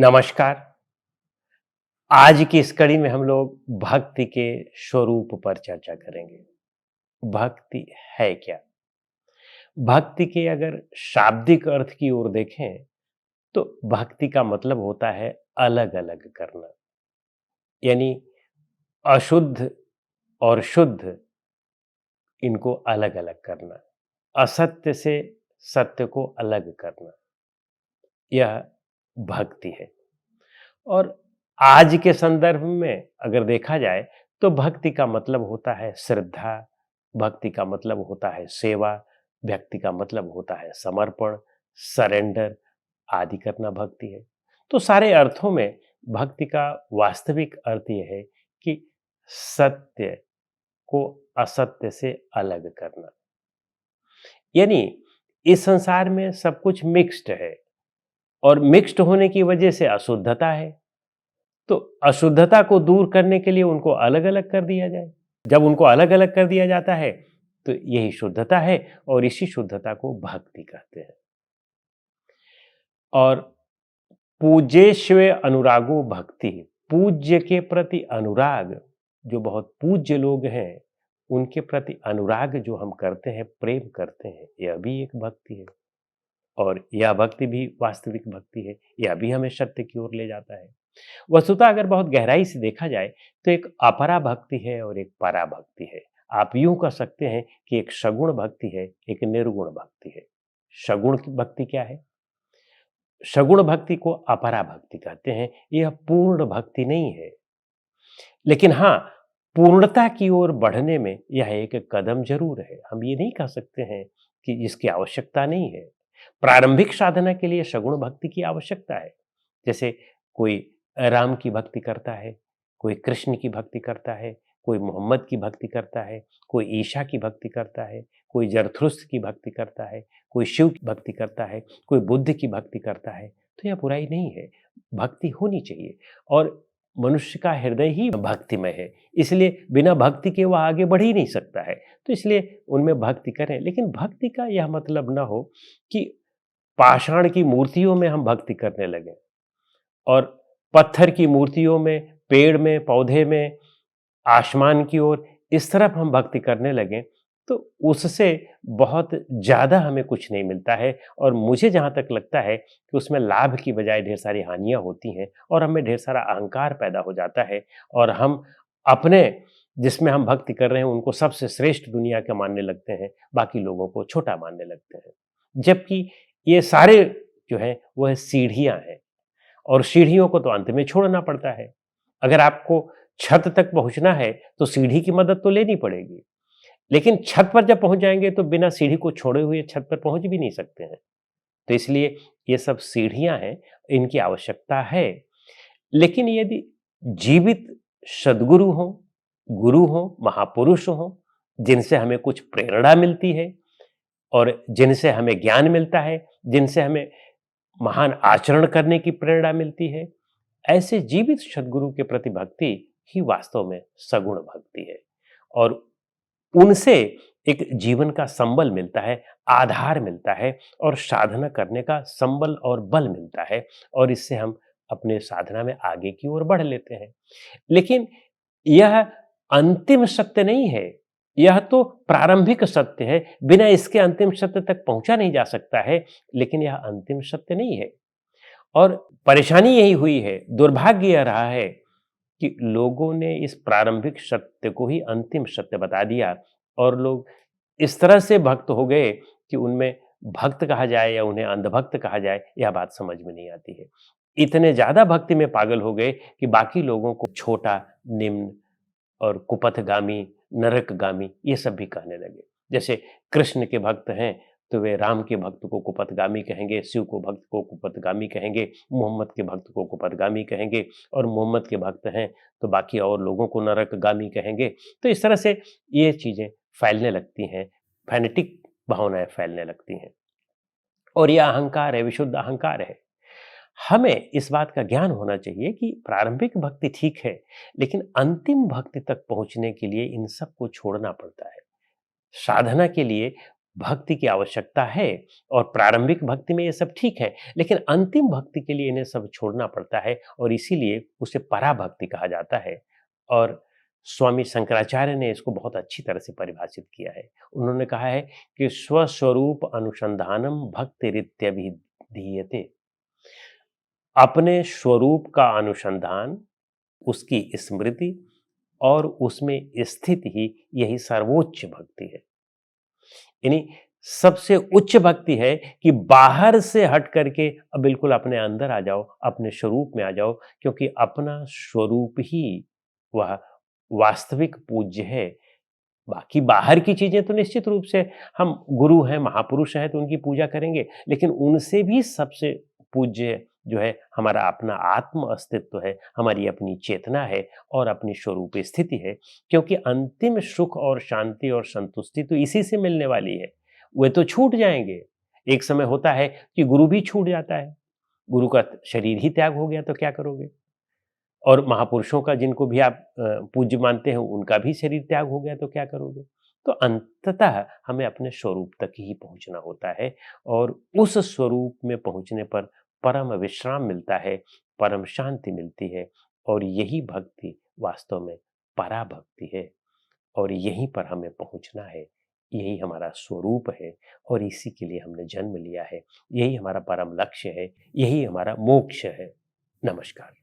नमस्कार। आज की इस कड़ी में हम लोग भक्ति के स्वरूप पर चर्चा करेंगे। भक्ति है क्या? भक्ति के अगर शाब्दिक अर्थ की ओर देखें तो भक्ति का मतलब होता है अलग अलग करना, यानी अशुद्ध और शुद्ध इनको अलग अलग करना, असत्य से सत्य को अलग करना, यह भक्ति है। और आज के संदर्भ में अगर देखा जाए तो भक्ति का मतलब होता है श्रद्धा, भक्ति का मतलब होता है सेवा, भक्ति का मतलब होता है समर्पण, सरेंडर आदि करना भक्ति है। तो सारे अर्थों में भक्ति का वास्तविक अर्थ यह है कि सत्य को असत्य से अलग करना। यानी इस संसार में सब कुछ मिक्स्ड है और मिक्स्ड होने की वजह से अशुद्धता है। तो अशुद्धता को दूर करने के लिए उनको अलग अलग कर दिया जाए। जब उनको अलग अलग कर दिया जाता है तो यही शुद्धता है और इसी शुद्धता को भक्ति कहते हैं। और पूज्येष्व अनुरागो भक्ति, पूज्य के प्रति अनुराग, जो बहुत पूज्य लोग हैं उनके प्रति अनुराग जो हम करते हैं, प्रेम करते हैं, यह भी एक भक्ति है। और यह भक्ति भी वास्तविक भक्ति है, यह भी हमें सत्य की ओर ले जाता है। वस्तुतः अगर बहुत गहराई से देखा जाए तो एक अपरा भक्ति है और एक परा भक्ति है। आप यूं कह सकते हैं कि एक सगुण भक्ति है, एक निर्गुण भक्ति है। सगुण की भक्ति क्या है? सगुण भक्ति को अपरा भक्ति कहते हैं। यह पूर्ण भक्ति नहीं है, लेकिन हाँ, पूर्णता की ओर बढ़ने में यह एक कदम जरूर है। हम ये नहीं कह सकते हैं कि इसकी आवश्यकता नहीं है। प्रारंभिक साधना के लिए सगुण भक्ति की आवश्यकता है। जैसे कोई राम की भक्ति करता है, कोई कृष्ण की भक्ति करता है, कोई मोहम्मद की भक्ति करता है, कोई ईशा की भक्ति करता है, कोई जरथुस्त्र की भक्ति करता है, कोई शिव की भक्ति करता है, कोई बुद्ध की भक्ति करता है। तो यह बुराई नहीं है, भक्ति होनी चाहिए। और मनुष्य का हृदय ही भक्तिमय है, इसलिए बिना भक्ति के वह आगे बढ़ ही नहीं सकता है। तो इसलिए उनमें भक्ति करें, लेकिन भक्ति का यह मतलब न हो कि पाषाण की मूर्तियों में हम भक्ति करने लगे और पत्थर की मूर्तियों में, पेड़ में, पौधे में, आसमान की ओर इस तरफ हम भक्ति करने लगे तो उससे बहुत ज्यादा हमें कुछ नहीं मिलता है। और मुझे जहां तक लगता है कि उसमें लाभ की बजाय ढेर सारी हानियां होती हैं और हमें ढेर सारा अहंकार पैदा हो जाता है और हम अपने जिसमें हम भक्ति कर रहे हैं उनको सबसे श्रेष्ठ दुनिया के मानने लगते हैं, बाकी लोगों को छोटा मानने लगते हैं। जबकि ये सारे जो है वह सीढ़ियां हैं और सीढ़ियों को तो अंत में छोड़ना पड़ता है। अगर आपको छत तक पहुंचना है तो सीढ़ी की मदद तो लेनी पड़ेगी, लेकिन छत पर जब पहुंच जाएंगे तो बिना सीढ़ी को छोड़े हुए छत पर पहुंच भी नहीं सकते हैं। तो इसलिए ये सब सीढ़ियां हैं, इनकी आवश्यकता है। लेकिन यदि जीवित सद्गुरु हो, गुरु हो, महापुरुष हो, जिनसे हमें कुछ प्रेरणा मिलती है और जिनसे हमें ज्ञान मिलता है, जिनसे हमें महान आचरण करने की प्रेरणा मिलती है, ऐसे जीवित सद्गुरु के प्रति भक्ति ही वास्तव में सगुण भक्ति है। और उनसे एक जीवन का संबल मिलता है, आधार मिलता है और साधना करने का संबल और बल मिलता है और इससे हम अपने साधना में आगे की ओर बढ़ लेते हैं। लेकिन यह अंतिम सत्य नहीं है, यह तो प्रारंभिक सत्य है। बिना इसके अंतिम सत्य तक पहुंचा नहीं जा सकता है, लेकिन यह अंतिम सत्य नहीं है। और परेशानी यही हुई है, दुर्भाग्य यह रहा है कि लोगों ने इस प्रारंभिक सत्य को ही अंतिम सत्य बता दिया और लोग इस तरह से भक्त हो गए कि उनमें भक्त कहा जाए या उन्हें अंधभक्त कहा जाए, यह बात समझ में नहीं आती है। इतने ज्यादा भक्ति में पागल हो गए कि बाकी लोगों को छोटा, निम्न और कुपथगामी, नरकगामी ये सब भी कहने लगे। जैसे कृष्ण के भक्त हैं तो वे राम के भक्त को कुपथगामी कहेंगे, शिव को भक्त को कुपथगामी कहेंगे, मोहम्मद के भक्त को कुपथगामी कहेंगे और मोहम्मद के भक्त हैं तो बाकी और लोगों को नरकगामी कहेंगे। तो इस तरह से ये चीजें फैलने लगती हैं, फैनेटिक भावनाएं फैलने लगती हैं और यह अहंकार है, विशुद्ध अहंकार है। हमें इस बात का ज्ञान होना चाहिए कि प्रारंभिक भक्ति ठीक है, लेकिन अंतिम भक्ति तक पहुंचने के लिए इन सब को छोड़ना पड़ता है। साधना के लिए भक्ति की आवश्यकता है और प्रारंभिक भक्ति में ये सब ठीक है, लेकिन अंतिम भक्ति के लिए इन्हें सब छोड़ना पड़ता है और इसीलिए उसे पराभक्ति कहा जाता है। और स्वामी शंकराचार्य ने इसको बहुत अच्छी तरह से परिभाषित किया है। उन्होंने कहा है कि स्वस्वरूप अनुसंधानम भक्तिरित्यभिधीयते। अपने स्वरूप का अनुसंधान, उसकी स्मृति और उसमें स्थित ही यही सर्वोच्च भक्ति है। यानी सबसे उच्च भक्ति है कि बाहर से हट करके अब बिल्कुल अपने अंदर आ जाओ, अपने स्वरूप में आ जाओ, क्योंकि अपना स्वरूप ही वह वास्तविक पूज्य है। बाकी बाहर की चीजें तो निश्चित रूप से हम गुरु हैं, महापुरुष हैं तो उनकी पूजा करेंगे, लेकिन उनसे भी सबसे पूज्य जो है हमारा अपना आत्म अस्तित्व है, हमारी अपनी चेतना है और अपनी स्वरूप स्थिति है। क्योंकि अंतिम सुख और शांति और संतुष्टि तो इसी से मिलने वाली है। वे तो छूट जाएंगे। एक समय होता है कि गुरु भी छूट जाता है, गुरु का शरीर ही त्याग हो गया तो क्या करोगे। और महापुरुषों का जिनको भी आप पूज्य मानते हैं उनका भी शरीर त्याग हो गया तो क्या करोगे। तो अंततः हमें अपने स्वरूप तक ही पहुंचना होता है और उस स्वरूप में पहुंचने पर परम विश्राम मिलता है, परम शांति मिलती है और यही भक्ति वास्तव में पराभक्ति है। और यहीं पर हमें पहुंचना है, यही हमारा स्वरूप है और इसी के लिए हमने जन्म लिया है। यही हमारा परम लक्ष्य है, यही हमारा मोक्ष है। नमस्कार।